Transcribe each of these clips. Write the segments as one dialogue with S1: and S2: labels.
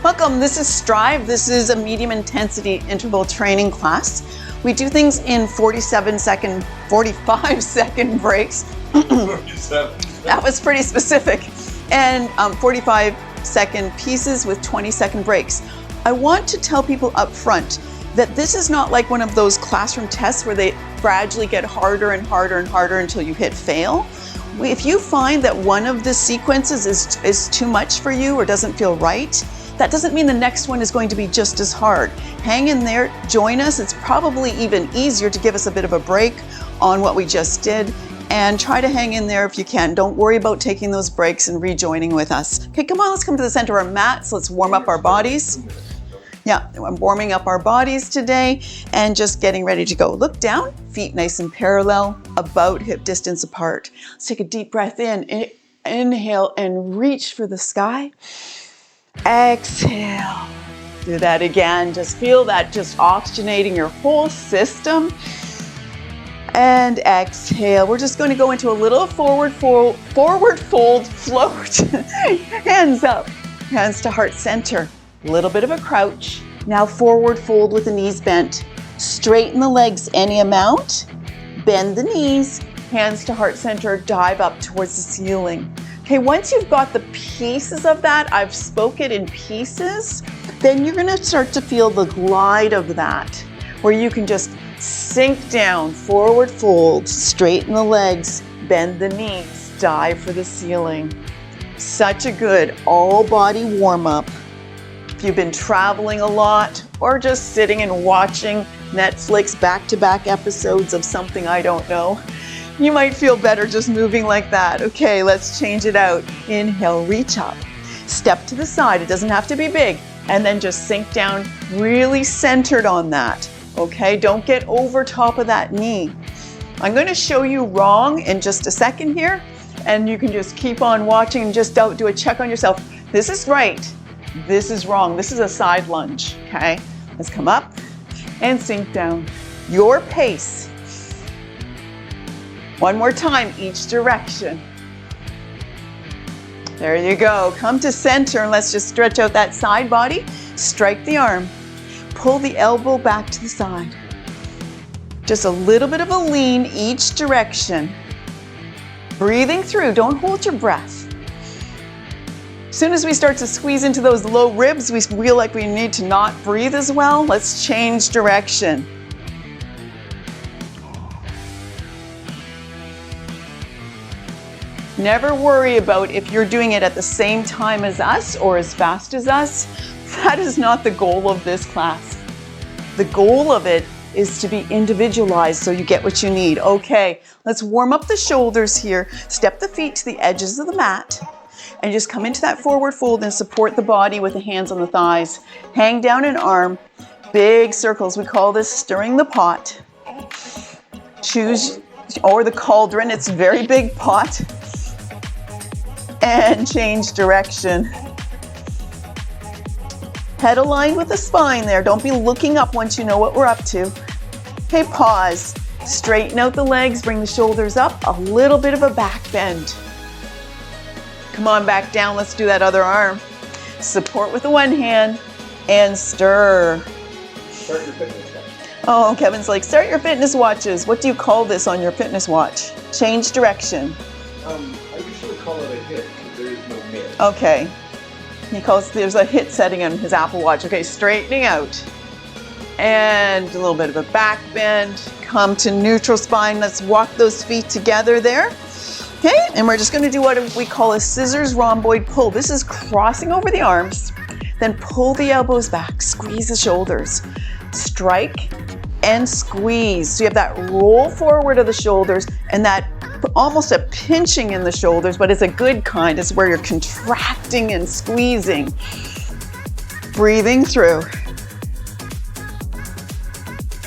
S1: Welcome, this is Strive. This is a medium intensity interval training class. We do things in 45 second breaks.
S2: 47.
S1: That was pretty specific. And 45-second pieces with 20-second breaks. I want to tell people up front that this is not like one of those classroom tests where they gradually get harder and harder and harder until you hit fail. If you find that one of the sequences is too much for you or doesn't feel right, that doesn't mean the next one is going to be just as hard. Hang in there, join us. It's probably even easier to give us a bit of a break on what we just did, and try to hang in there if you can. Don't worry about taking those breaks and rejoining with us. Okay, come on, let's come to the center of our mats. Let's warm up our bodies. Yeah, I'm warming up our bodies today and just getting ready to go. Look down, feet nice and parallel, about hip distance apart. Let's take a deep breath in. Inhale and reach for the sky. Exhale. Do that again. Just feel that just oxygenating your whole system. And exhale. We're just going to go into a little forward fold float. Hands up. Hands to heart center. A little bit of a crouch. Now forward fold with the knees bent. Straighten the legs any amount. Bend the knees. Hands to heart center. Dive up towards the ceiling. Okay, once you've got the pieces of that, I've spoke it in pieces, then you're gonna start to feel the glide of that, where you can just sink down, forward fold, straighten the legs, bend the knees, dive for the ceiling. Such a good all body warm up. If you've been traveling a lot or just sitting and watching Netflix back-to-back episodes of something I don't know, you might feel better just moving like that. Okay, let's change it out. Inhale, reach up. Step to the side. It doesn't have to be big. And then just sink down, really centered on that. Okay, don't get over top of that knee. I'm going to show you wrong in just a second here. And you can just keep on watching and just do a check on yourself. This is right. This is wrong. This is a side lunge. Okay, let's come up and sink down. Your pace. One more time, each direction. There you go. Come to center and let's just stretch out that side body. Strike the arm. Pull the elbow back to the side. Just a little bit of a lean each direction. Breathing through, don't hold your breath. As soon as we start to squeeze into those low ribs, we feel like we need to not breathe as well. Let's change direction. Never worry about if you're doing it at the same time as us or as fast as us. That is not the goal of this class. The goal of it is to be individualized so you get what you need. Okay, let's warm up the shoulders here. Step the feet to the edges of the mat and just come into that forward fold and support the body with the hands on the thighs. Hang down an arm, big circles. We call this stirring the pot. Choose, or the cauldron, it's a very big pot. And change direction. Head aligned with the spine there. Don't be looking up once you know what we're up to. Okay, pause. Straighten out the legs, bring the shoulders up, a little bit of a back bend. Come on back down, let's do that other arm. Support with the one hand and stir.
S2: Start your fitness watch.
S1: Oh, Kevin's like, start your fitness watches. What do you call this on your fitness watch? Change direction.
S2: I usually call it a hit because there is no mid.
S1: Okay. He calls, there's a hit setting on his Apple Watch. Okay, straightening out. And a little bit of a back bend. Come to neutral spine. Let's walk those feet together there. Okay, and we're just going to do what we call a scissors rhomboid pull. This is crossing over the arms. Then pull the elbows back. Squeeze the shoulders. Strike and squeeze. So you have that roll forward of the shoulders and that almost a pinching in the shoulders, but it's a good kind. It's where you're contracting and squeezing. Breathing through.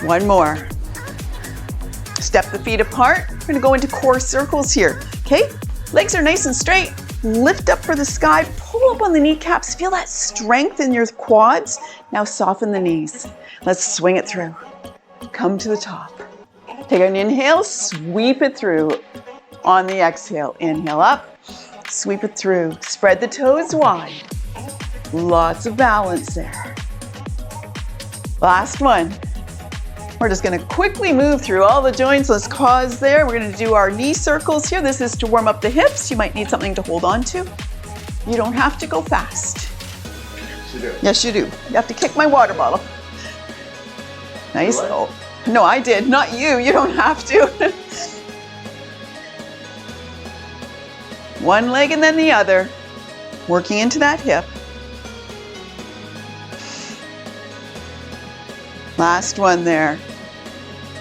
S1: One more. Step the feet apart. We're going to go into core circles here. Okay, legs are nice and straight. Lift up for the sky. Pull up on the kneecaps. Feel that strength in your quads. Now soften the knees. Let's swing it through. Come to the top. Take an inhale, sweep it through. On the exhale, inhale up, sweep it through. Spread the toes wide. Lots of balance there. Last one. We're just gonna quickly move through all the joints. Let's pause there. We're gonna do our knee circles here. This is to warm up the hips. You might need something to hold on to. You don't have to go fast.
S2: You do.
S1: Yes, you do. You have to kick my water bottle. Nice. Oh, no, I did, not you. You don't have to. One leg and then the other. Working into that hip. Last one there.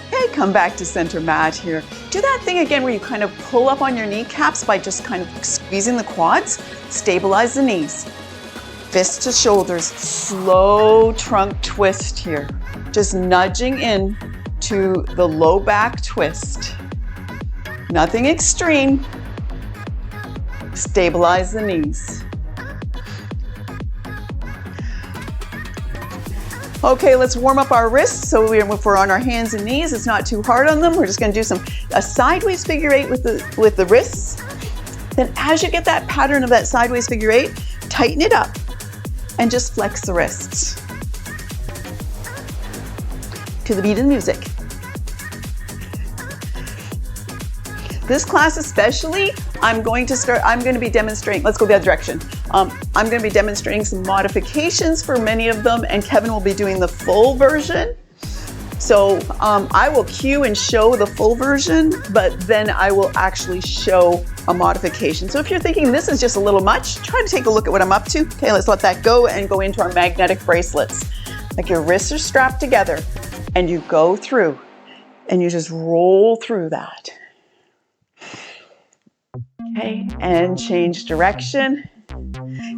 S1: Okay, come back to center mat here. Do that thing again where you kind of pull up on your kneecaps by just kind of squeezing the quads. Stabilize the knees. Fist to shoulders. Slow trunk twist here. Just nudging in to the low back twist. Nothing extreme. Stabilize the knees. Okay, let's warm up our wrists. So if we're on our hands and knees, it's not too hard on them. We're just gonna do a sideways figure eight with the wrists. Then as you get that pattern of that sideways figure eight, tighten it up and just flex the wrists. To the beat of the music. This class especially, I'm going to be demonstrating, let's go the other direction. I'm going to be demonstrating some modifications for many of them, and Kevin will be doing the full version. So I will cue and show the full version, but then I will actually show a modification. So if you're thinking this is just a little much, try to take a look at what I'm up to. Okay, let's let that go and go into our magnetic bracelets. Like your wrists are strapped together and you go through and you just roll through that. Okay, and change direction.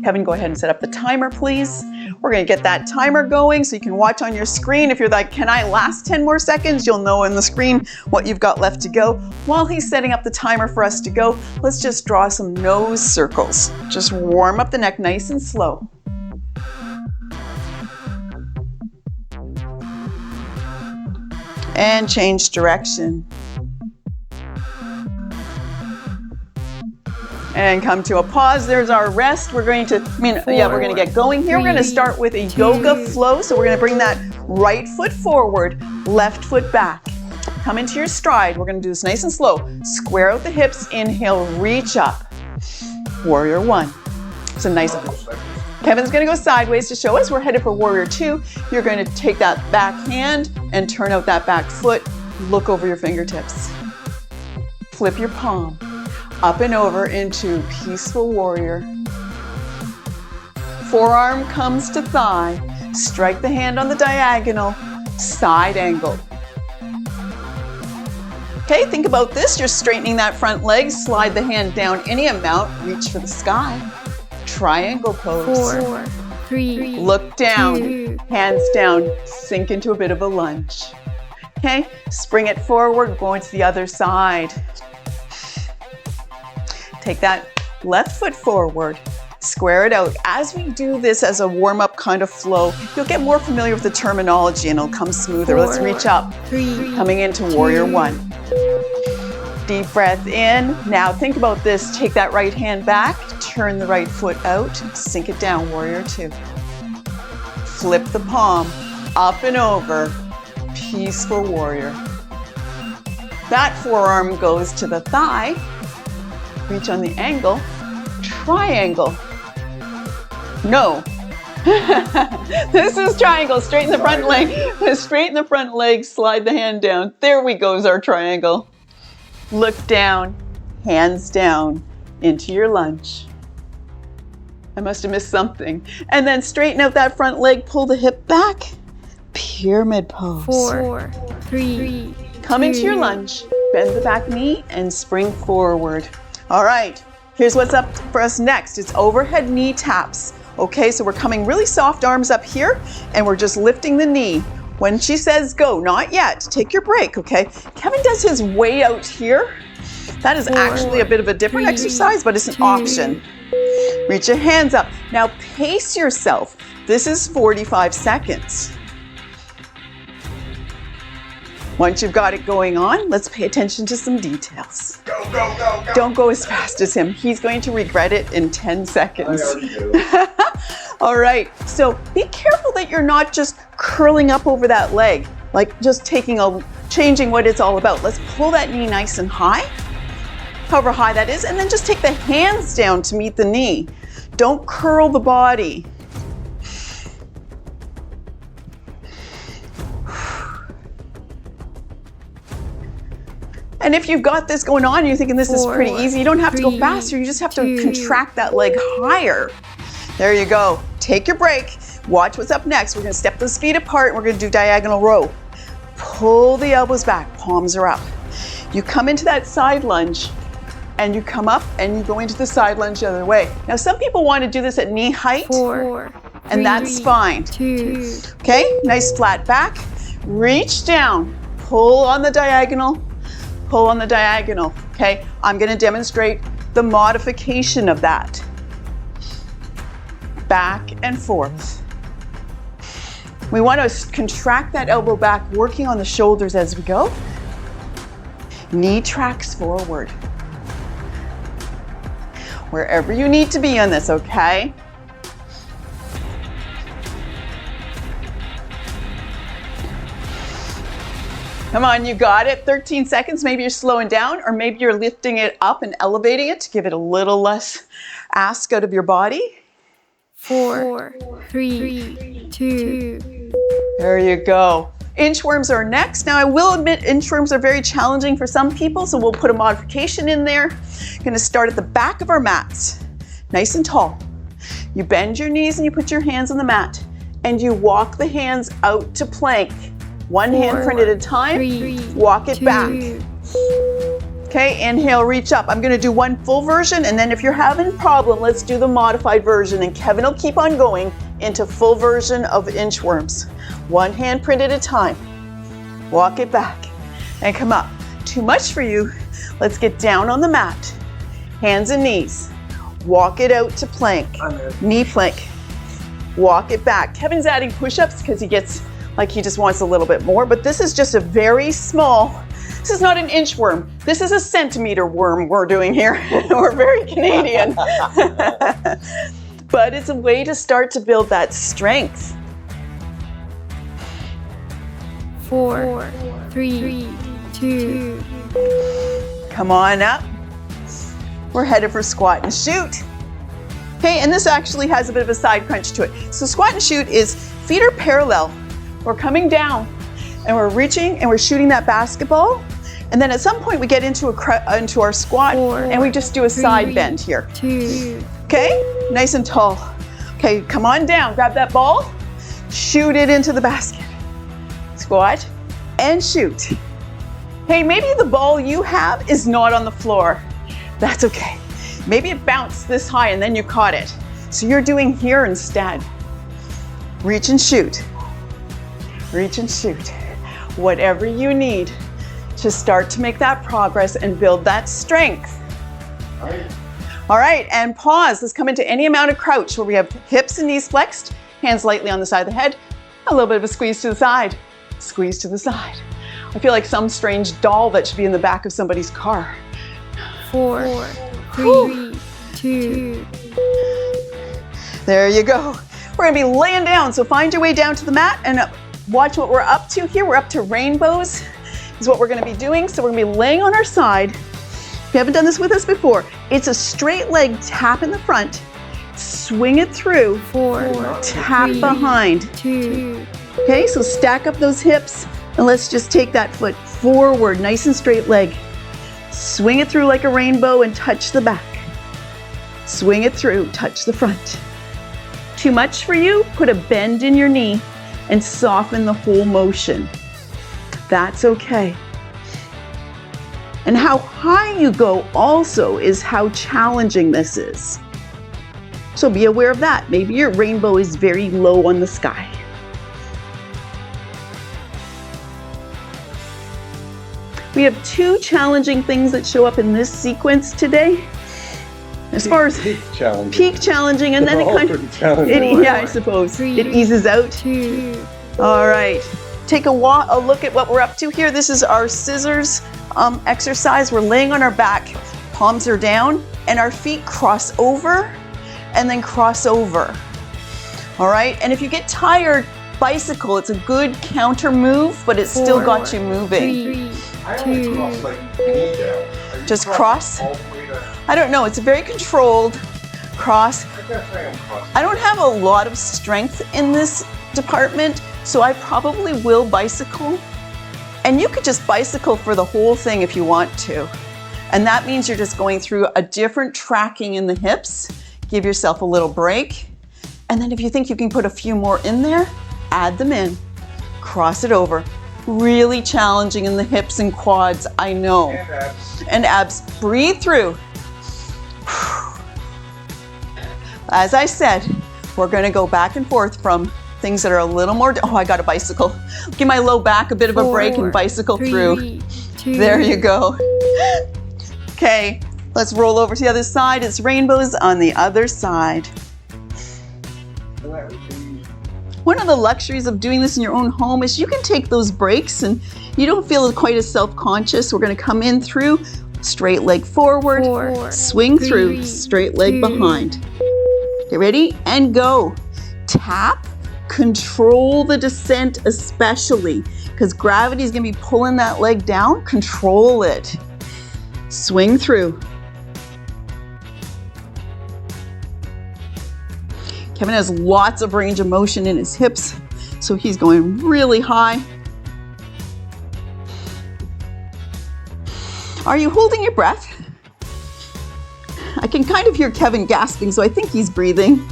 S1: Kevin, go ahead and set up the timer, please. We're gonna get that timer going so you can watch on your screen. If you're like, can I last 10 more seconds? You'll know on the screen what you've got left to go. While he's setting up the timer for us to go, let's just draw some nose circles. Just warm up the neck nice and slow. And change direction. And come to a pause. There's our rest. We're going to, we're going to get going here. We're going to start with a yoga flow. So we're going to bring that right foot forward, left foot back. Come into your stride. We're going to do this nice and slow. Square out the hips. Inhale, reach up. Warrior one. So nice. Kevin's going to go sideways to show us. We're headed for warrior two. You're going to take that back hand and turn out that back foot. Look over your fingertips. Flip your palm. Up and over into peaceful warrior. Forearm comes to thigh. Strike the hand on the diagonal. Side angle. Okay, think about this. You're straightening that front leg. Slide the hand down any amount. Reach for the sky. Triangle pose.
S3: 4, 3.
S1: Look down.
S3: 2.
S1: Hands down. Sink into a bit of a lunge. Okay, spring it forward. Going to the other side. Take that left foot forward, square it out. As we do this as a warm-up kind of flow, you'll get more familiar with the terminology and it'll come smoother.
S3: 4,
S1: Let's reach up,
S3: 3,
S1: coming into warrior one. Deep breath in. Now think about this. Take that right hand back, turn the right foot out, sink it down, warrior two. Flip the palm, up and over, peaceful warrior. That forearm goes to the thigh. Reach on the angle, triangle. No. This is triangle, straighten the front leg. Straighten the front leg, slide the hand down. There we go, is our triangle. Look down, hands down, into your lunge. I must have missed something. And then straighten out that front leg, pull the hip back. Pyramid pose.
S3: 4, 3.
S1: Come into your lunge, bend the back knee and spring forward. All right, here's what's up for us next. It's overhead knee taps. Okay, so we're coming really soft, arms up here, and we're just lifting the knee. When she says go, not yet, take your break, okay? Kevin does his way out here. That is
S3: 4,
S1: actually a bit of a different
S3: 3,
S1: exercise, but it's an
S3: 2.
S1: option. Reach your hands up. Now pace yourself. This is 45 seconds. Once you've got it going on, let's pay attention to some details.
S2: Go, go, go, go.
S1: Don't go as fast as him. He's going to regret it in 10 seconds.
S2: I already do.
S1: All right, so be careful that you're not just curling up over that leg, like just changing what it's all about. Let's pull that knee nice and high, however high that is, and then just take the hands down to meet the knee. Don't curl the body. And if you've got this going on and you're thinking this is pretty easy, you don't have to go faster, you just have to contract that leg higher. There you go. Take your break. Watch what's up next. We're gonna step those feet apart and we're gonna do diagonal row. Pull the elbows back, palms are up. You come into that side lunge and you come up and you go into the side lunge the other way. Now some people want to do this at knee height, and that's fine.
S3: 2.
S1: Okay, nice flat back. Reach down, pull on the diagonal, pull on the diagonal. Okay, I'm going to demonstrate the modification of that. Back and forth. We want to contract that elbow back, working on the shoulders as we go. Knee tracks forward. Wherever you need to be on this, okay? Come on, you got it. 13 seconds. Maybe you're slowing down, or maybe you're lifting it up and elevating it to give it a little less ask out of your body.
S3: 4, 3, 2.
S1: There you go. Inchworms are next. Now I will admit inchworms are very challenging for some people, so we'll put a modification in there. Going to start at the back of our mats, nice and tall. You bend your knees and you put your hands on the mat and you walk the hands out to plank. One handprint at a time, walk it back. Okay, inhale, reach up. I'm gonna do one full version, and then if you're having a problem, let's do the modified version, and Kevin will keep on going into full version of inchworms. One handprint at a time. Walk it back and come up. Too much for you. Let's get down on the mat. Hands and knees. Walk it out to plank. Knee plank. Walk it back. Kevin's adding push-ups because he gets like he just wants a little bit more, but this is just a very small, this is not an inchworm. This is a centimeter worm we're doing here. We're very Canadian. But it's a way to start to build that strength.
S3: 4, 3, 2.
S1: Come on up. We're headed for squat and shoot. Okay, and this actually has a bit of a side crunch to it. So squat and shoot is feet are parallel. We're coming down and we're reaching and we're shooting that basketball. And then at some point we get into our squat and we just do a side bend here.
S3: 2.
S1: Okay, nice and tall. Okay, come on down, grab that ball, shoot it into the basket. Squat and shoot. Hey, maybe the ball you have is not on the floor. That's okay. Maybe it bounced this high and then you caught it. So you're doing here instead. Reach and shoot. Reach and shoot. Whatever you need to start to make that progress and build that strength. All right, and pause. Let's come into any amount of crouch where we have hips and knees flexed, hands lightly on the side of the head, a little bit of a squeeze to the side, squeeze to the side. I feel like some strange doll that should be in the back of somebody's car.
S3: 4, 3, 2.
S1: There you go. We're gonna be laying down, so find your way down to the mat and watch what we're up to here. We're up to rainbows is what we're gonna be doing. So we're gonna be laying on our side. If you haven't done this with us before, it's a straight leg tap in the front, swing it through,
S3: 4,
S1: tap
S3: 3,
S1: behind.
S3: 2.
S1: Okay, so stack up those hips and let's just take that foot forward, nice and straight leg. Swing it through like a rainbow and touch the back. Swing it through, touch the front. Too much for you? Put a bend in your knee and soften the whole motion. That's okay. And how high you go also is how challenging this is. So be aware of that. Maybe your rainbow is very low on the sky. We have two challenging things that show up in this sequence today. As far as peak challenging, and then it kind of, yeah, I suppose it eases out.
S3: 2.
S1: All right, take a look at what we're up to here. This is our scissors exercise. We're laying on our back, palms are down, and our feet cross over and then cross over. All right, and if you get tired, bicycle. It's a good counter move, but it's still got you moving.
S2: I only cross like knee down. Are you
S1: Just
S2: crossing
S1: cross?
S2: all the way down?
S1: I don't know, it's a very controlled cross.
S2: I guess I am crossing.
S1: I don't have a lot of strength in this department, so I probably will bicycle. And you could just bicycle for the whole thing if you want to. And that means you're just going through a different tracking in the hips. Give yourself a little break. And then if you think you can put a few more in there, add them in. Cross it over. Really challenging in the hips and quads, I know.
S2: And abs.
S1: And abs. Breathe through. As I said, we're going to go back and forth from things that are a little more, oh, I got a bicycle. Give my low back a bit of a break and bicycle through.
S3: 2.
S1: There you go. Okay, let's roll over to the other side. It's rainbows on the other side. One of the luxuries of doing this in your own home is you can take those breaks and you don't feel quite as self-conscious. We're going to come in through, straight leg forward,
S3: 4,
S1: swing
S3: 3,
S1: through, straight leg
S3: 2.
S1: behind. Get ready and go. Tap, control the descent especially because gravity is going to be pulling that leg down. Control it. Swing through. Kevin has lots of range of motion in his hips, so he's going really high. Are you holding your breath? I can kind of hear Kevin gasping, so I think he's breathing.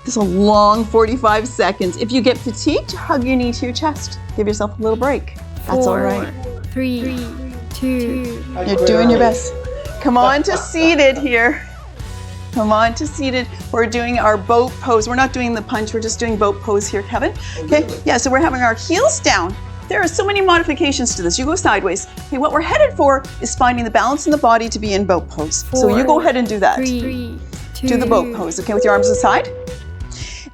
S1: This is a long 45 seconds. If you get fatigued, hug your knee to your chest. Give yourself a little break. That's all right.
S3: 3, 2.
S1: You're doing your best. Come on to seated here. Come on to seated. We're doing our boat pose. We're not doing the punch, we're just doing boat pose here, Kevin. Okay, yeah, so we're having our heels down. There are so many modifications to this. You go sideways. Okay, what we're headed for is finding the balance in the body to be in boat pose. So you go ahead and do that.
S3: 3, 2.
S1: Do the boat pose, okay, with your arms aside.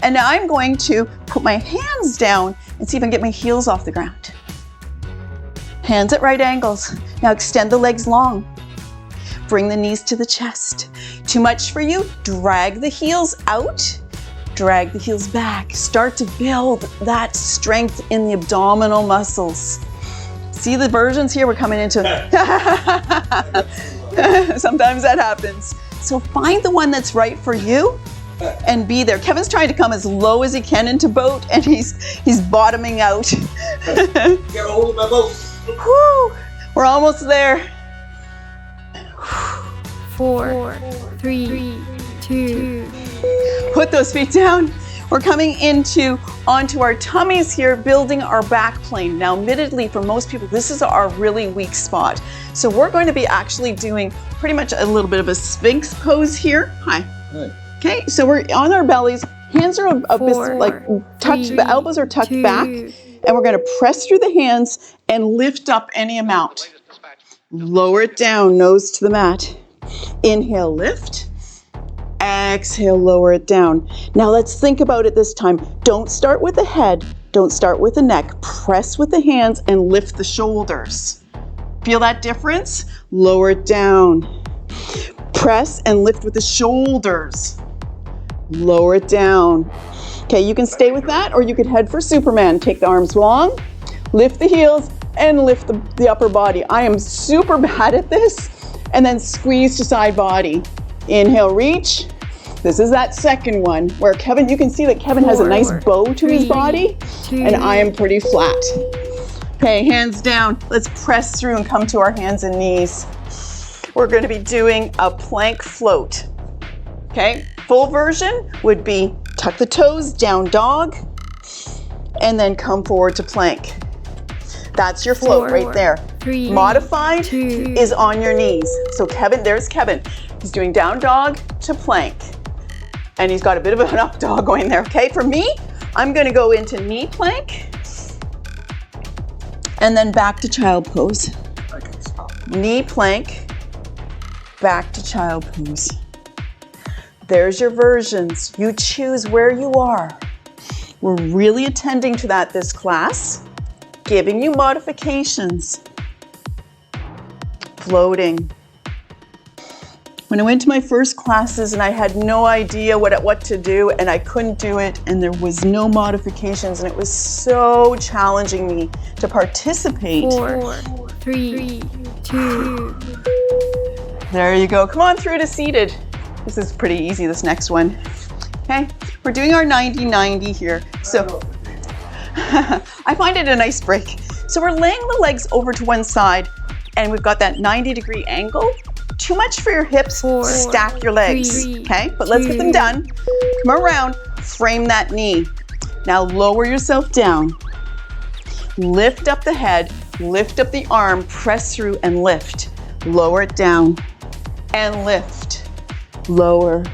S1: And now I'm going to put my hands down and see if I can get my heels off the ground. Hands at right angles. Now extend the legs long. Bring the knees to the chest. Too much for you? Drag the heels out. Drag the heels back. Start to build that strength in the abdominal muscles. See the versions here? We're coming into sometimes that happens. So find the one that's right for you and be there. Kevin's trying to come as low as he can into boat and he's bottoming out.
S2: Get a hold of my boat.
S1: Whew, we're almost there.
S3: 4, 3, 2.
S1: Put those feet down. We're coming onto our tummies here, building our back plane. Now, admittedly, for most people, this is our really weak spot. So we're going to be actually doing pretty much a little bit of a Sphinx pose here. Hi.
S2: Hi.
S1: Okay, so we're on our bellies. Hands are a bit
S3: 4,
S1: like tucked,
S3: 3,
S1: the elbows are tucked
S3: 2.
S1: back. And we're going to press through the hands and lift up any amount. Lower it down, nose to the mat. Inhale, lift. Exhale, lower it down. Now let's think about it this time. Don't start with the head. Don't start with the neck. Press with the hands and lift the shoulders. Feel that difference? Lower it down. Press and lift with the shoulders. Lower it down. Okay, you can stay with that or you could head for Superman. Take the arms long, lift the heels, and lift the upper body. I am super bad at this. And then squeeze to side body. Inhale, reach. This is that second one where Kevin, you can see that Kevin has a nice bow to his body,
S3: 2.
S1: and I am pretty flat. Okay, hands down. Let's press through and come to our hands and knees. We're going to be doing a plank float. Okay, full version would be tuck the toes, down dog, and then come forward to plank. That's your float
S3: 4,
S1: right there.
S3: 3,
S1: Modified
S3: 2.
S1: is on your knees. So Kevin, there's Kevin. He's doing down dog to plank. And he's got a bit of an up dog going there. Okay, for me, I'm gonna go into knee plank and then back to child pose.
S2: I can stop.
S1: Knee plank, back to child pose. There's your versions. You choose where you are. We're really attending to that this class. Giving you modifications. Floating. When I went to my first classes and I had no idea what to do and I couldn't do it and there was no modifications and it was so challenging me to participate.
S3: 4, 3, 2.
S1: There you go. Come on through to seated. This is pretty easy, this next one. Okay, we're doing our 90-90 here. So I find it a nice break. So we're laying the legs over to one side and we've got that 90-degree angle. Too much for your hips,
S3: 4,
S1: stack your legs,
S3: 3,
S1: okay? But let's get them
S3: 2.
S1: done. Come around, frame that knee. Now lower yourself down. Lift up the head, lift up the arm, press through and lift. Lower it down and lift. Lower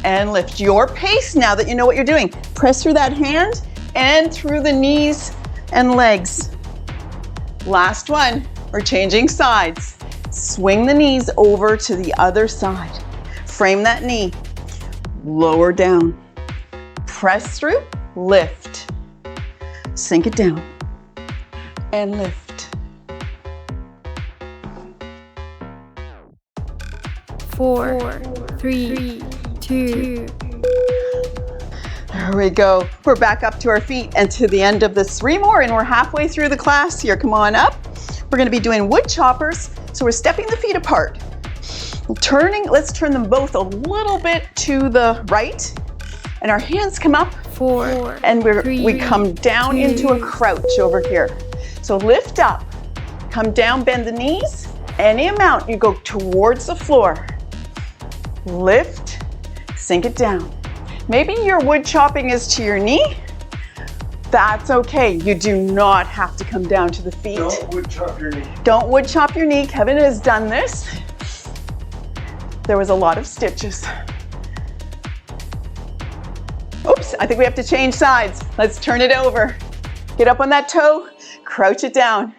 S1: and lift. Your pace now that you know what you're doing. Press through that hand and through the knees and legs. Last one, we're changing sides. Swing the knees over to the other side. Frame that knee. Lower down. Press through, lift. Sink it down and lift.
S3: 4, 3, 2.
S1: There we go. We're back up to our feet and to the end of the 3 more and we're halfway through the class here. Come on up. We're going to be doing wood choppers. So we're stepping the feet apart. Let's turn them both a little bit to the right. And our hands come up
S3: 4,
S1: and we
S3: 3,
S1: come down
S3: 2.
S1: into a crouch over here. So lift up, come down, bend the knees. Any amount, you go towards the floor. Lift, sink it down. Maybe your wood chopping is to your knee. That's okay. You do not have to come down to the feet.
S2: Don't wood chop your knee.
S1: Don't wood chop your knee. Kevin has done this. There was a lot of stitches. Oops, I think we have to change sides. Let's turn it over. Get up on that toe, crouch it down.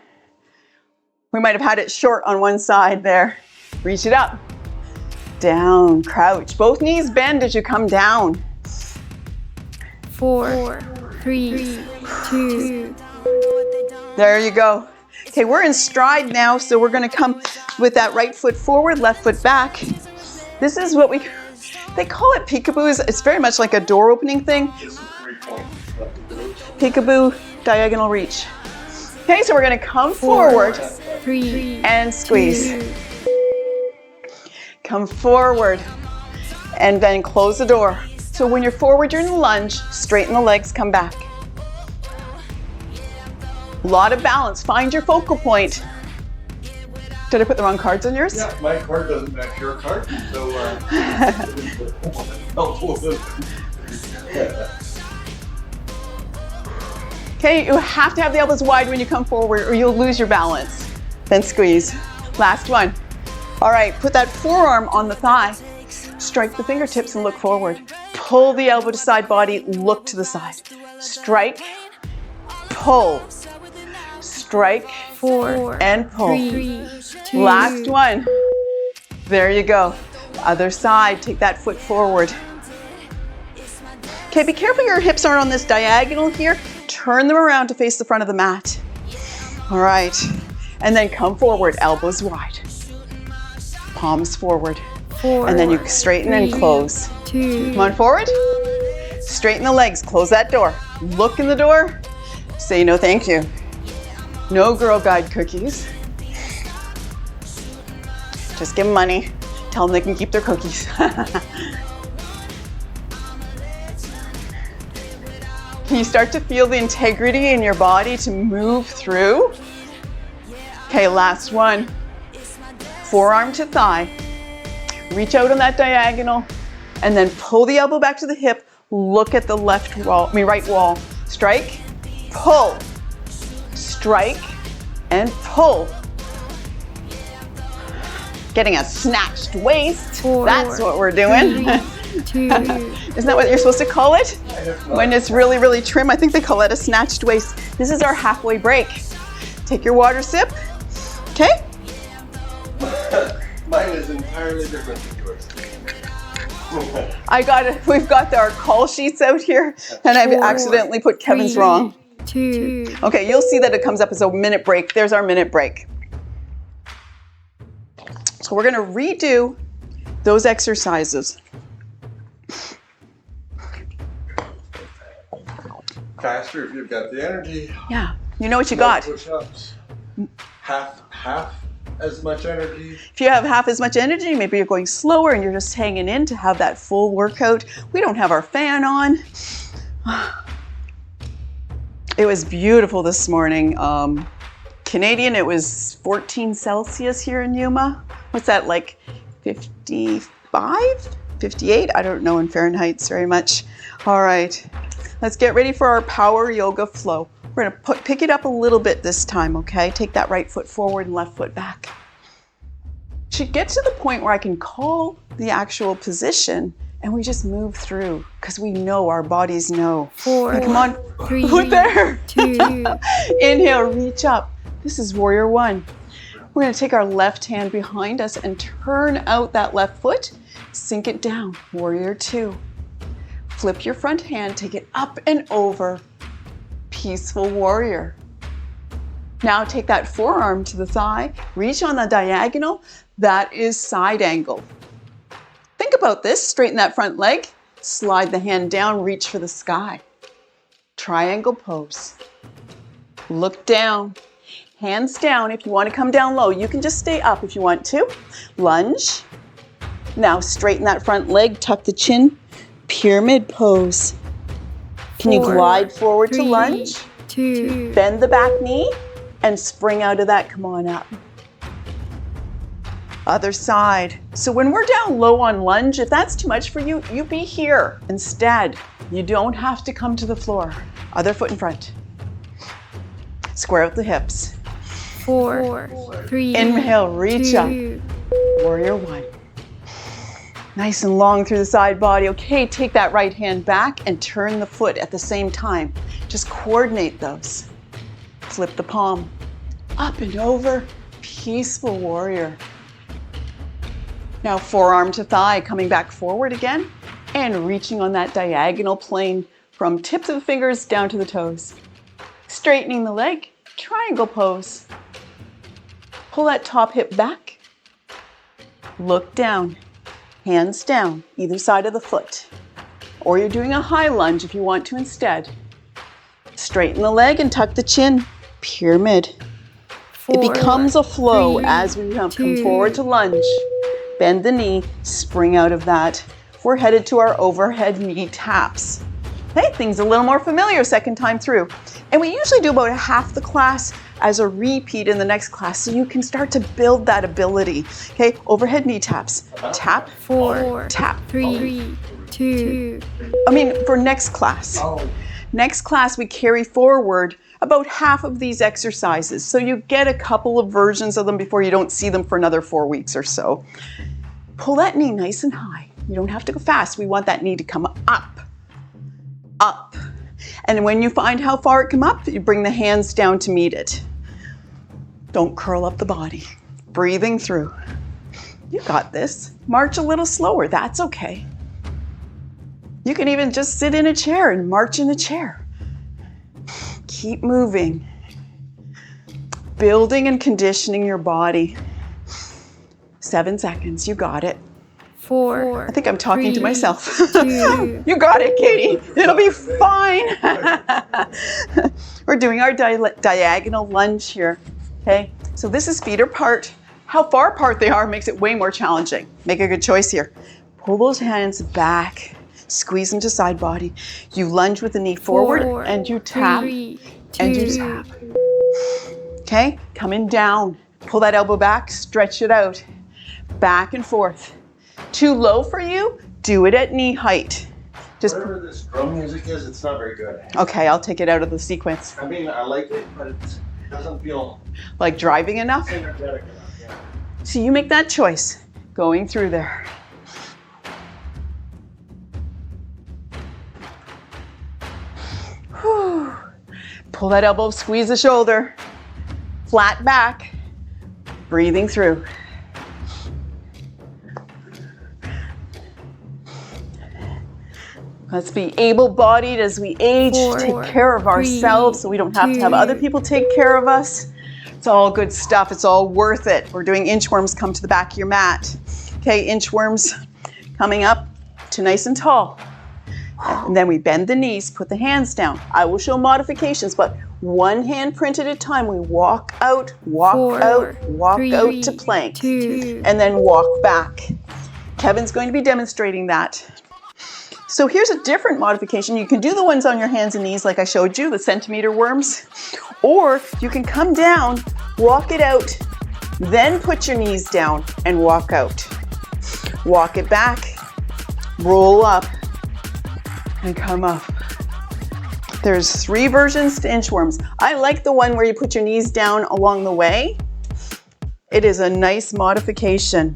S1: We might have had it short on one side there. Reach it up. Down, crouch. Both knees bend as you come down.
S3: 4, 3, 2.
S1: There you go. Okay, we're in stride now, so we're gonna come with that right foot forward, left foot back. This is what they call it peekaboos. It's very much like a door opening thing. Peekaboo, diagonal reach. Okay, so we're gonna come
S3: 4,
S1: forward
S3: 3,
S1: and squeeze.
S3: 2.
S1: Come forward and then close the door. So when you're forward, you're in the lunge, straighten the legs, come back. A lot of balance, find your focal point. Did I put the wrong cards on yours?
S2: Yeah, my card doesn't match your card, so
S1: Okay, you have to have the elbows wide when you come forward or you'll lose your balance. Then squeeze. Last one. All right, put that forearm on the thigh. Strike the fingertips and look forward. Pull the elbow to side body, look to the side. Strike, pull. Strike,
S3: 4,
S1: and pull.
S3: 3, 2.
S1: Last one. There you go. Other side, take that foot forward. Okay, be careful your hips aren't on this diagonal here. Turn them around to face the front of the mat. All right, and then come forward, elbows wide. Palms forward.
S3: 4,
S1: And then you straighten and
S3: 3,
S1: close.
S3: 2.
S1: Come on forward. Straighten the legs, close that door. Look in the door, say no thank you. No Girl Guide cookies. Just give them money. Tell them they can keep their cookies. Can you start to feel the integrity in your body to move through? Okay, last one. Forearm to thigh. Reach out on that diagonal and then pull the elbow back to the hip. Look at the right wall. Strike, pull. Strike and pull. Getting a snatched waist.
S3: 4,
S1: That's what we're doing.
S3: 3, 2.
S1: Isn't that what you're supposed to call it? When it's really, really trim, I think they call it a snatched waist. This is our halfway break. Take your water sip. Okay?
S2: mine is entirely different than yours.
S1: We've got our call sheets out here, and I've
S3: 4,
S1: accidentally put Kevin's
S3: 3,
S1: wrong.
S3: 2.
S1: Okay, you'll see that it comes up as a minute break. There's our minute break. So we're gonna redo those exercises.
S2: Faster if you've got the energy.
S1: Yeah, you know what you
S2: More
S1: got.
S2: push-ups. Half as much energy.
S1: If you have half as much energy, maybe you're going slower and you're just hanging in to have that full workout. We don't have our fan on. It was beautiful this morning. Canadian, it was 14 Celsius here in Yuma. What's that, like 55? 58? I don't know in Fahrenheit very much. All right, let's get ready for our power yoga flow. We're gonna pick it up a little bit this time, okay? Take that right foot forward and left foot back. Should get to the point where I can call the actual position and we just move through because we know, our bodies know.
S3: 4,
S1: Come on,
S3: 3,
S1: foot there.
S3: 2,
S1: Inhale, reach up. This is warrior one. We're gonna take our left hand behind us and turn out that left foot, sink it down, warrior two. Flip your front hand, take it up and over, peaceful warrior. Now take that forearm to the thigh, reach on the diagonal, that is side angle. Think about this, straighten that front leg, slide the hand down, reach for the sky. Triangle pose. Look down, hands down. If you want to come down low, you can just stay up if you want to. Lunge. Now straighten that front leg, tuck the chin, pyramid pose. Can you
S3: 4,
S1: glide forward to
S3: 3,
S1: lunge?
S3: 2,
S1: Bend the back knee and spring out of that, come on up. Other side. So when we're down low on lunge, if that's too much for you, you be here instead. You don't have to come to the floor. Other foot in front. Square out the hips.
S3: 4, 3,
S1: Inhale, reach up.
S3: 2,
S1: Warrior one. Nice and long through the side body. Okay, take that right hand back and turn the foot at the same time. Just coordinate those. Flip the palm. Up and over, peaceful warrior. Now forearm to thigh, coming back forward again and reaching on that diagonal plane from tips of the fingers down to the toes. Straightening the leg, triangle pose. Pull that top hip back. Look down, hands down, either side of the foot. Or you're doing a high lunge if you want to instead. Straighten the leg and tuck the chin, pyramid.
S3: 4,
S1: It becomes a flow
S3: 3,
S1: as we come
S3: 2,
S1: forward to lunge. Bend the knee, spring out of that. We're headed to our overhead knee taps. Hey, things a little more familiar second time through. And we usually do about half the class as a repeat in the next class so you can start to build that ability. Okay, overhead knee taps. Tap,
S3: 4,
S1: tap.
S3: 3, 2,
S1: For next class.
S2: Oh,
S1: Next class, we carry forward about half of these exercises. So you get a couple of versions of them before you don't see them for another 4 weeks or so. Pull that knee nice and high. You don't have to go fast. We want that knee to come up, up. And when you find how far it come up, you bring the hands down to meet it. Don't curl up the body. Breathing through. You got this. March a little slower. That's okay. You can even just sit in a chair and march in a chair. Keep moving. Building and conditioning your body. 7 seconds. You got it.
S3: 4,
S1: I think I'm talking to
S3: 3,
S1: myself.
S3: 2,
S1: You got it, Katie. It'll be fine. We're doing our diagonal lunge here. Okay, so this is feet apart. How far apart they are makes it way more challenging. Make a good choice here. Pull those hands back. Squeeze them to side body. You lunge with the knee forward
S3: 4,
S1: and you tap
S3: 3,
S1: and you
S3: 2,
S1: tap. Okay, coming down. Pull that elbow back, stretch it out. Back and forth. Too low for you? Do it at knee height. Just
S2: whatever this drum music is, it's not very good.
S1: okay, I'll take it out of the sequence.
S2: I mean, I like it, but it doesn't feel
S1: Like driving enough?
S2: energetic enough. Yeah.
S1: So you make that choice. Going through there. Whew. Pull that elbow, squeeze the shoulder. Flat back. Breathing through. Let's be able-bodied as we age,
S3: 4,
S1: take care of
S3: 3,
S1: ourselves so we don't have to have
S3: 2,
S1: other people take care of us. It's all good stuff. It's all worth it. We're doing inchworms. Come to the back of your mat. Okay, inchworms coming up to nice and tall. And then we bend the knees, put the hands down. I will show modifications, but one hand print at a time. We walk out, walk
S3: 4,
S1: out, walk
S3: 3,
S1: out to plank,
S3: 2,
S1: and then walk back. Kevin's going to be demonstrating that. So here's a different modification. You can do the ones on your hands and knees like I showed you, the centimeter worms, or you can come down, walk it out, then put your knees down and walk out. Walk it back, roll up, and come up. There's 3 versions to inchworms. I like the one where you put your knees down along the way. It is a nice modification.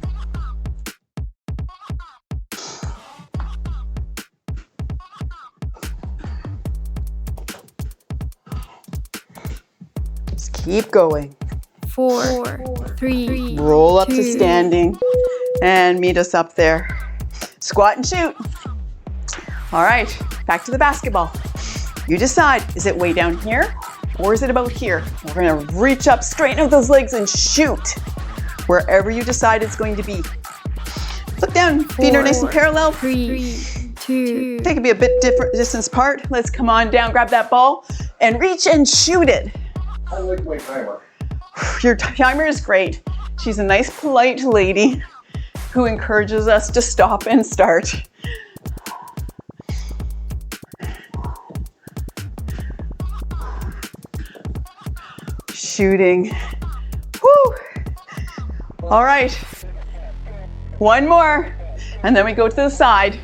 S1: Just keep going.
S3: 4, 3,
S1: Roll up to
S3: 2,
S1: standing and meet us up there. Squat and shoot. All right, back to the basketball. You decide, is it way down here or is it about here? We're gonna reach up, straighten out those legs and shoot wherever you decide it's going to be. Look down, feet are nice and parallel.
S3: 3, 2,
S1: They can be a bit different distance apart. Let's come on down, grab that ball and reach and shoot it.
S2: I like my timer.
S1: Your timer is great. She's a nice, polite lady who encourages us to stop and start. Shooting. Woo! All right. One more. And then we go to the side.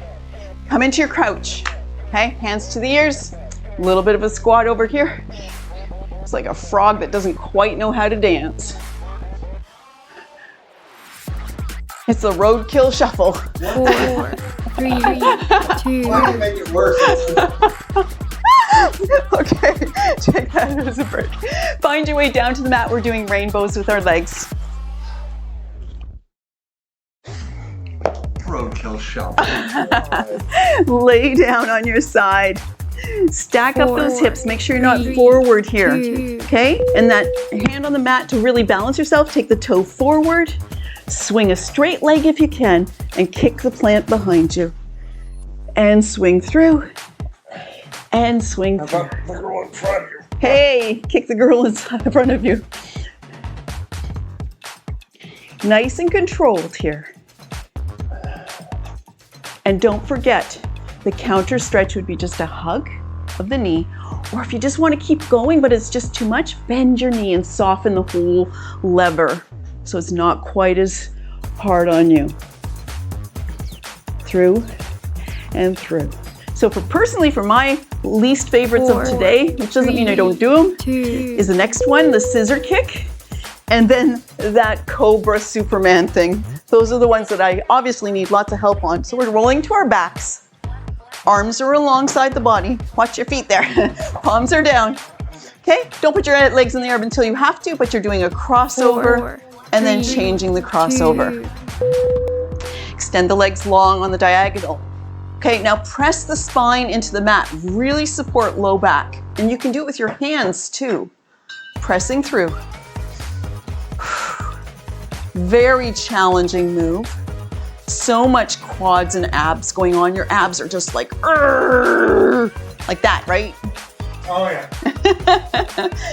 S1: Come into your crouch. Okay, hands to the ears. A little bit of a squat over here. It's like a frog that doesn't quite know how to dance. It's the roadkill shuffle.
S3: 4, 3, 2,
S2: Why do you make it worse?
S1: Okay, take that as a break. Find your way down to the mat. We're doing rainbows with our legs.
S2: Roadkill shuffle.
S1: Lay down on your side. Stack up those
S3: 4,
S1: hips. Make sure you're not
S3: 3,
S1: forward here.
S3: 2,
S1: Okay? And that hand on the mat to really balance yourself. Take the toe forward. Swing a straight leg if you can. And kick the plant behind you. And swing through. And swing
S2: How
S1: through.
S2: about the girl in front of you?
S1: Hey, kick the girl in front of you. Nice and controlled here. And don't forget, the counter stretch would be just a hug of the knee. Or if you just want to keep going, but it's just too much, bend your knee and soften the whole lever so it's not quite as hard on you. Through and through. So personally, for my least favorites of
S3: 4,
S1: today, which doesn't mean I don't do them,
S3: 2,
S1: is the next one, the scissor kick, and then that cobra Superman thing. Those are the ones that I obviously need lots of help on. So we're rolling to our backs. Arms are alongside the body. Watch your feet there. Palms are down. Okay, don't put your legs in the air until you have to, but you're doing a crossover
S3: 4,
S1: and then
S3: 3,
S1: changing the crossover. Extend the legs long on the diagonal. Okay, now press the spine into the mat. Really support low back. And you can do it with your hands too. Pressing through. Very challenging move. So much quads and abs going on. Your abs are just like that, right?
S2: Oh, yeah.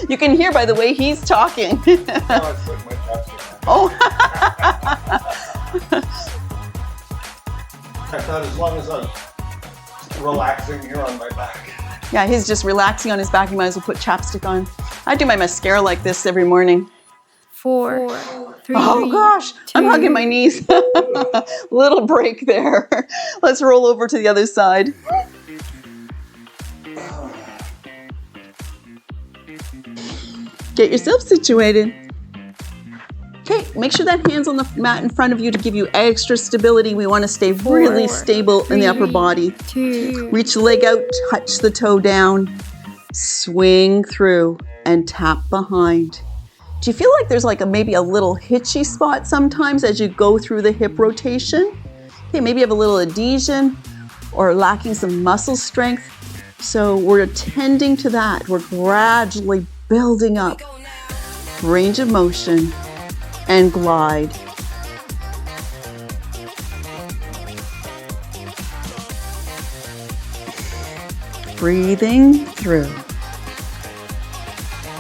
S1: You can hear by the way he's talking.
S2: Oh, it's like my chest.
S1: Oh.
S2: I thought as long as I was relaxing here on my back.
S1: Yeah, he's just relaxing on his back. He might as well put chapstick on. I do my mascara like this every morning.
S3: 4, 3,
S1: Oh gosh, I'm
S3: 2,
S1: hugging my knees. Little break there. Let's roll over to the other side. Get yourself situated. Okay, make sure that hand's on the mat in front of you to give you extra stability. We want to stay really
S3: 4,
S1: stable in the upper
S3: 3,
S1: body.
S3: 2,
S1: Reach the leg out, touch the toe down, swing through, and tap behind. Do you feel like there's like maybe a little hitchy spot sometimes as you go through the hip rotation? Okay, maybe you have a little adhesion or lacking some muscle strength. So we're attending to that. We're gradually building up range of motion and glide. breathing through.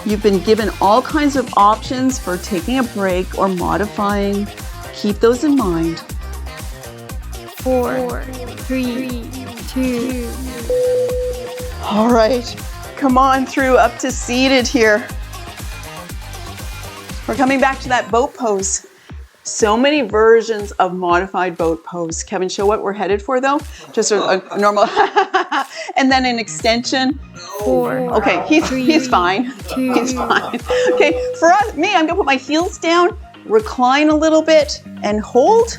S1: You've been given all kinds of options for taking a break or modifying. Keep those in mind.
S3: 4, 3, 2.
S1: All right, come on through up to seated here. We're coming back to that boat pose. So many versions of modified boat pose. Kevin, show what we're headed for though. Just a normal, and then an extension.
S3: 4.
S1: Okay, he's fine.
S3: 2.
S1: He's fine. Okay, for me, I'm gonna put my heels down, recline a little bit, and hold,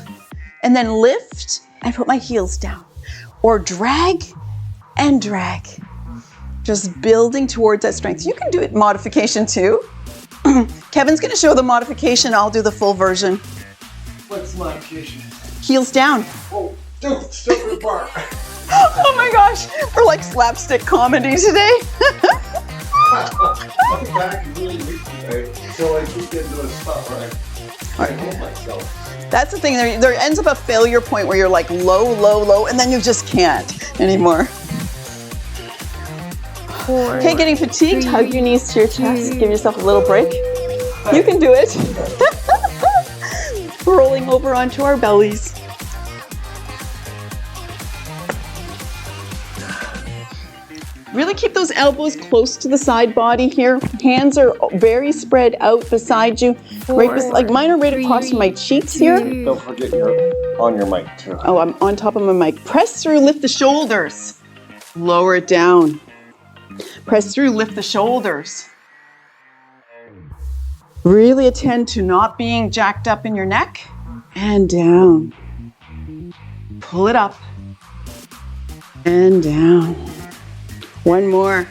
S1: and then lift and put my heels down, or drag and drag. Just building towards that strength. You can do it modification too. Kevin's gonna show the modification. I'll do the full version.
S2: What's the modification?
S1: Heels down.
S2: Oh, dude, still in the bar.
S1: Oh my gosh, we're like slapstick comedy today.
S2: I'm back and really weak today, so I keep getting to a spot where I hold myself.
S1: That's the thing, there ends up a failure point where you're like low, and then you just can't anymore.
S3: 4.
S1: Okay, getting fatigued,
S3: 3,
S1: hug your knees to your chest,
S3: 2.
S1: give yourself a little break. You can do it. Rolling over onto our bellies. Really keep those elbows close to the side body here. Hands are very spread out beside you. Like mine are right across from my cheeks here.
S2: Don't forget you're on your mic too.
S1: Oh, I'm on top of my mic. Press through, lift the shoulders. Lower it down. Press through, lift the shoulders. Really attend to not being jacked up in your neck and down. Pull it up and down. One more.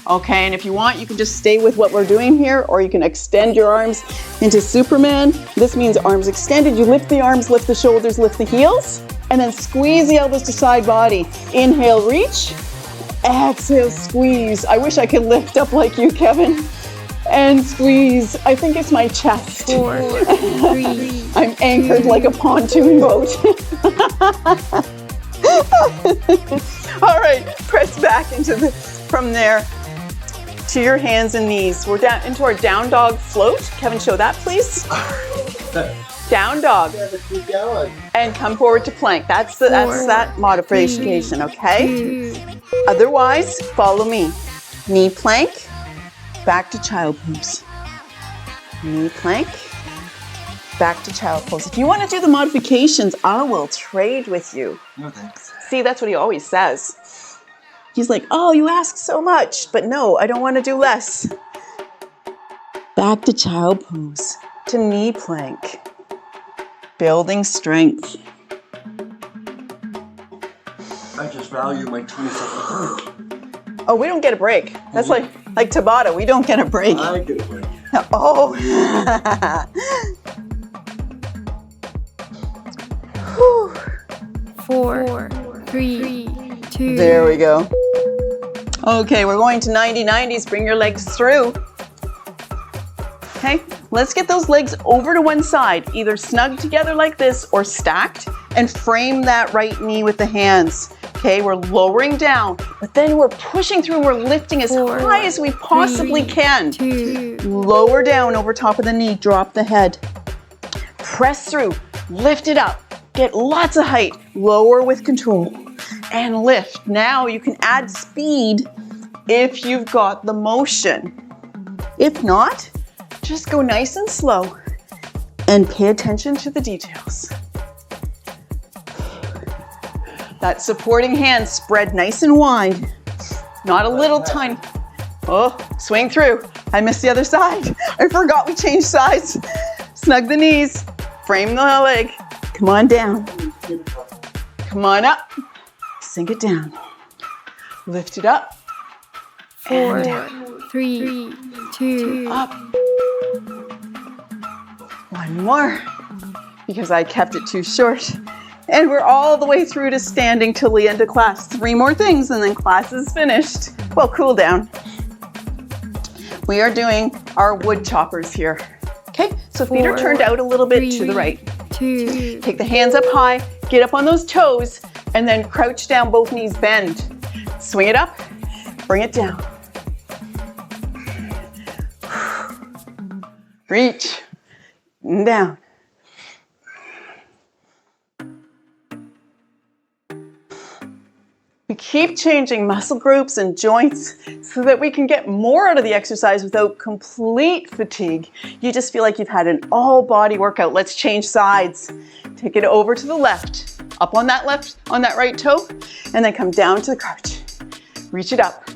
S1: Okay, and if you want, you can just stay with what we're doing here, or you can extend your arms into Superman. This means arms extended. You lift the arms, lift the shoulders, lift the heels, and then squeeze the elbows to side body. Inhale, reach. Exhale, squeeze. I wish I could lift up like you, Kevin. And squeeze. I think it's my chest.
S3: 4, 3.
S1: I'm anchored like a pontoon boat. All right, press back from there to your hands and knees. We're down into our down dog float. Kevin, show that, please. Down dog. And come forward to plank. That's that modification, okay?
S3: 2.
S1: Otherwise, follow me. Knee plank, back to child pose. Knee plank, back to child pose. If you want to do the modifications, I will trade with you.
S2: No thanks.
S1: See, that's what he always says. He's like, oh, you ask so much, but no, I don't want to do less. Back to child pose, to knee plank. Building strength.
S2: I just value my 20-second break.
S1: Oh, we don't get a break. That's like Tabata, we don't get a break.
S2: I get a break.
S1: Oh.
S3: 4, 3, 2.
S1: There we go. Okay, we're going to 90-90s. Bring your legs through. Okay, let's get those legs over to one side, either snug together like this or stacked, and frame that right knee with the hands. Okay, we're lowering down, but then we're pushing through and we're lifting as
S3: 4,
S1: high as we possibly
S3: 3,
S1: can.
S3: 2.
S1: Lower down over top of the knee, drop the head. Press through, lift it up, get lots of height, lower with control, and lift. Now you can add speed if you've got the motion. If not, just go nice and slow and pay attention to the details. That supporting hand spread nice and wide, not a little tiny. Oh, swing through. I missed the other side. I forgot we changed sides. Snug the knees, frame the leg. Come on down. Come on up. Sink it down. Lift it up.
S3: 4,
S1: down.
S3: 3, 2.
S1: Up. One more, because I kept it too short. And we're all the way through to standing till the end of class. 3 more things and then class is finished. Well, cool down. We are doing our wood choppers here. Okay, so feet are
S3: 4,
S1: turned out a little bit
S3: 3,
S1: to the right.
S3: 2.
S1: Take the hands up high, get up on those toes, and then crouch down, both knees bend. Swing it up Bring it down. Reach. And down. We keep changing muscle groups and joints so that we can get more out of the exercise without complete fatigue. You just feel like you've had an all-body workout. Let's change sides. Take it over to the left. Up on that right toe, and then come down to the crutch. Reach it up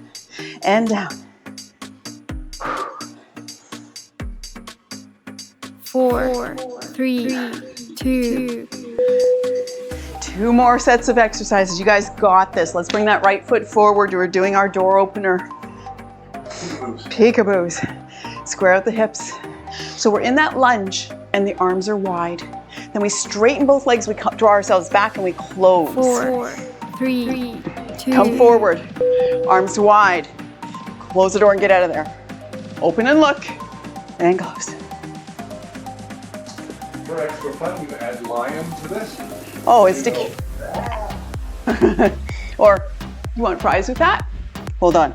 S1: and down.
S3: 4, 3, 2.
S1: 2 more sets of exercises. You guys got this. Let's bring that right foot forward. We're doing our door opener. Peekaboos. Square out the hips. So we're in that lunge and the arms are wide. Then we straighten both legs. We draw ourselves back and we close.
S3: 4, 3, 2.
S1: Come forward. Arms wide. Close the door and get out of there. Open and look. And close.
S2: For extra fun, you add lion to this.
S1: Oh, it's sticky. Or, you want fries with that? Hold on.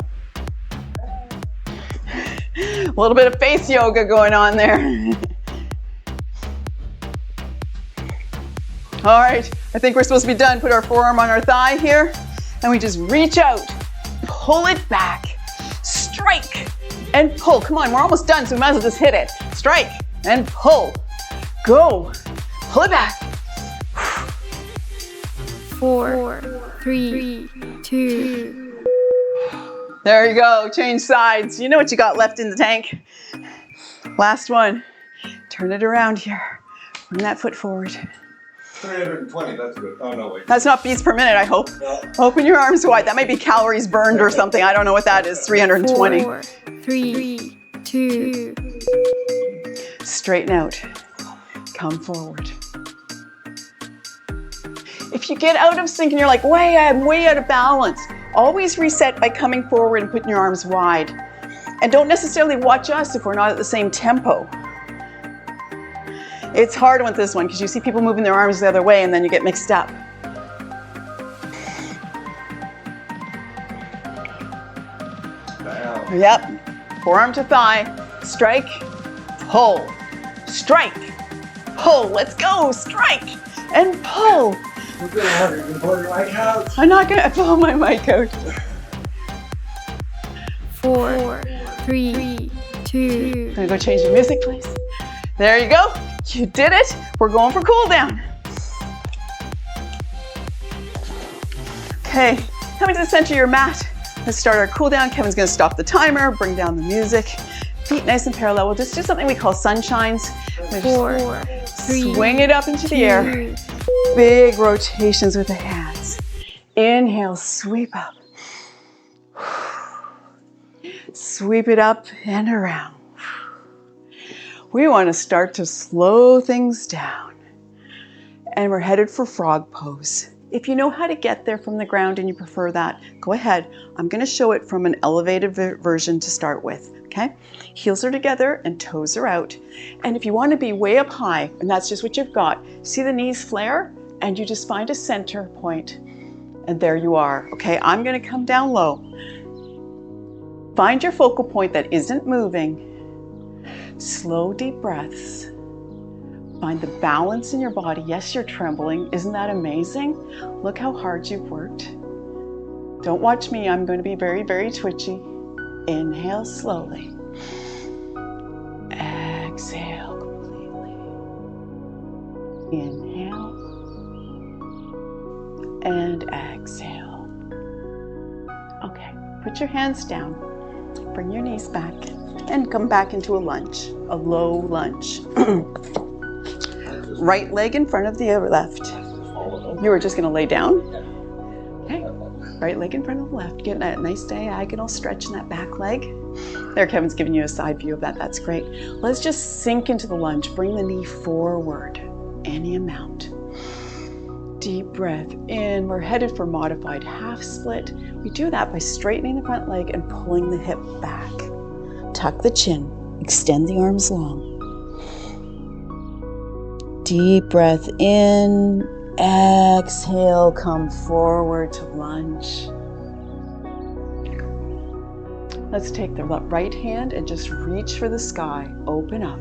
S1: A little bit of face yoga going on there. All right, I think we're supposed to be done. Put our forearm on our thigh here, and we just reach out, pull it back, strike, and pull. Come on, we're almost done, so we might as well just hit it. Strike and pull. Go. Pull it back.
S3: 4, 3, 2.
S1: There you go. Change sides. You know what you got left in the tank. Last one. Turn it around here. Bring that foot forward.
S2: 320, that's good. Oh, no, wait.
S1: That's not beats per minute, I hope.
S2: No.
S1: Open your arms wide. That might be calories burned or something. I don't know what that is. 320.
S3: 4, 3, 2.
S1: Straighten out. Come forward. If you get out of sync and you're like, I'm way out of balance, always reset by coming forward and putting your arms wide. And don't necessarily watch us if we're not at the same tempo. It's hard with this one because you see people moving their arms the other way and then you get mixed up.
S2: Down.
S1: Yep. Forearm to thigh. Strike. Pull. Strike. Pull. Let's go. Strike. And pull.
S2: You're going to pull your mic out.
S1: I'm not going to pull my mic out.
S3: 4, 3, 2.
S1: I'm going to go change the music, please. There you go. You did it. We're going for cool down. Okay, coming to the center of your mat. Let's start our cool down. Kevin's going to stop the timer, bring down the music. Feet nice and parallel. We'll just do something we call sunshines.
S3: 4, 3.
S1: Swing it up into the air. Big rotations with the hands. Inhale, sweep up. Sweep it up and around. We want to start to slow things down. And we're headed for frog pose. If you know how to get there from the ground and you prefer that, go ahead. I'm going to show it from an elevated version to start with, okay? Heels are together and toes are out. And if you want to be way up high, and that's just what you've got, see the knees flare? And you just find a center point. And there you are, okay? I'm going to come down low. Find your focal point that isn't moving. Slow, deep breaths. Find the balance in your body. Yes, you're trembling. Isn't that amazing? Look how hard you've worked. Don't watch me. I'm going to be very, very twitchy. Inhale slowly. Exhale completely. Inhale. And exhale. Okay, put your hands down. Bring your knees back and come back into a lunge, a low lunge. Right leg in front of the left. You were just going to lay down? Okay. Right leg in front of the left. Get that nice diagonal stretch in that back leg. There, Kevin's giving you a side view of that. That's great. Let's just sink into the lunge. Bring the knee forward, any amount. Deep breath in. We're headed for modified half split. We do that by straightening the front leg and pulling the hip back. Tuck the chin. Extend the arms long. Deep breath in. Exhale, come forward to lunge. Let's take the right hand and just reach for the sky. Open up.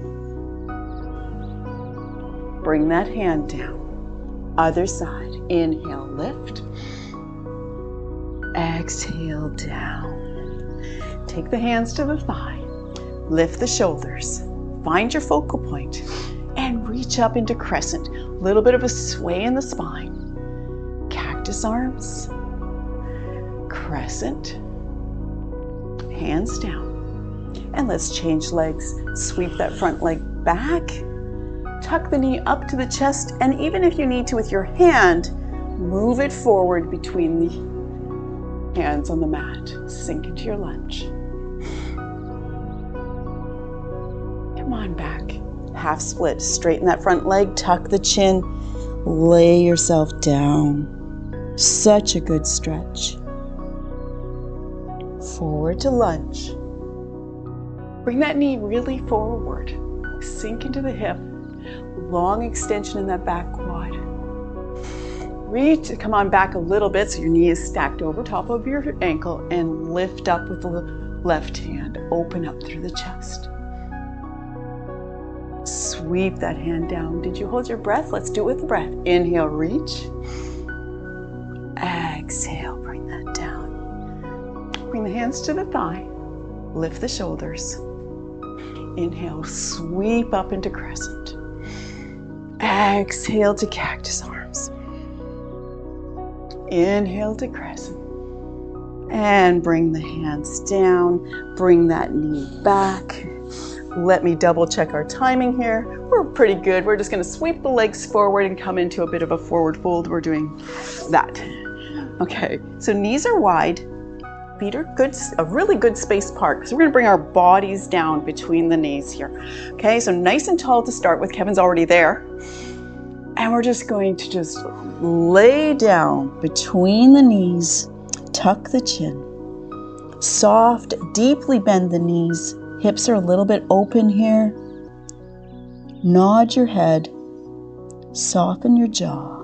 S1: Bring that hand down. Other side. Inhale, lift. Exhale, down. Take the hands to the thigh. Lift the shoulders. Find your focal point and reach up into crescent. A little bit of a sway in the spine. Cactus arms. Crescent. Hands down. And let's change legs. Sweep that front leg back. Tuck the knee up to the chest, and even if you need to with your hand, move it forward between the hands on the mat. Sink into your lunge. Come on back. Half split. Straighten that front leg, tuck the chin, lay yourself down. Such a good stretch. Forward to lunge. Bring that knee really forward. Sink into the hip. Long extension in that back quad. Reach, come on back a little bit so your knee is stacked over top of your ankle, and lift up with the left hand. Open up through the chest. Sweep that hand down. Did you hold your breath? Let's do it with the breath. Inhale, reach. Exhale, bring that down. Bring the hands to the thigh. Lift the shoulders. Inhale, sweep up into crescent. Exhale to cactus arms. Inhale to crescent. And bring the hands down. Bring that knee back. Let me double check our timing here. We're pretty good. We're just going to sweep the legs forward and come into a bit of a forward fold. We're doing that. Okay, so knees are wide. Feet are good, a really good space apart, because we're going to bring our bodies down between the knees here. Okay, so nice and tall to start with. Kevin's already there. And we're just going to just lay down between the knees, tuck the chin. Soft, deeply bend the knees. Hips are a little bit open here. Nod your head. Soften your jaw.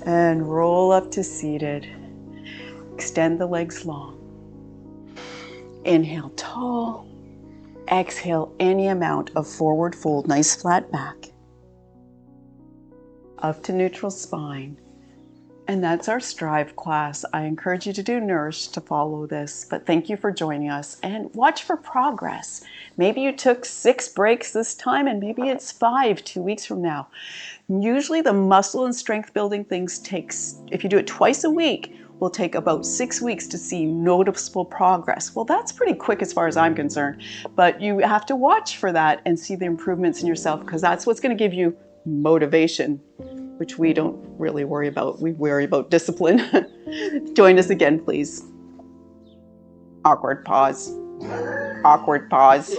S1: And roll up to seated. Extend the legs long. Inhale tall. Exhale any amount of forward fold. Nice flat back. Up to neutral spine. And that's our Strive class. I encourage you to do Nourish to follow this, but thank you for joining us, and watch for progress. Maybe you took 6 breaks this time, and maybe it's 5 2 weeks from now. Usually the muscle and strength building things takes, if you do it twice a week, will take about 6 weeks to see noticeable progress. Well, that's pretty quick as far as I'm concerned, but you have to watch for that and see the improvements in yourself, because that's what's going to give you motivation, which we don't really worry about. We worry about discipline. Join us again, please. Awkward pause. Awkward pause.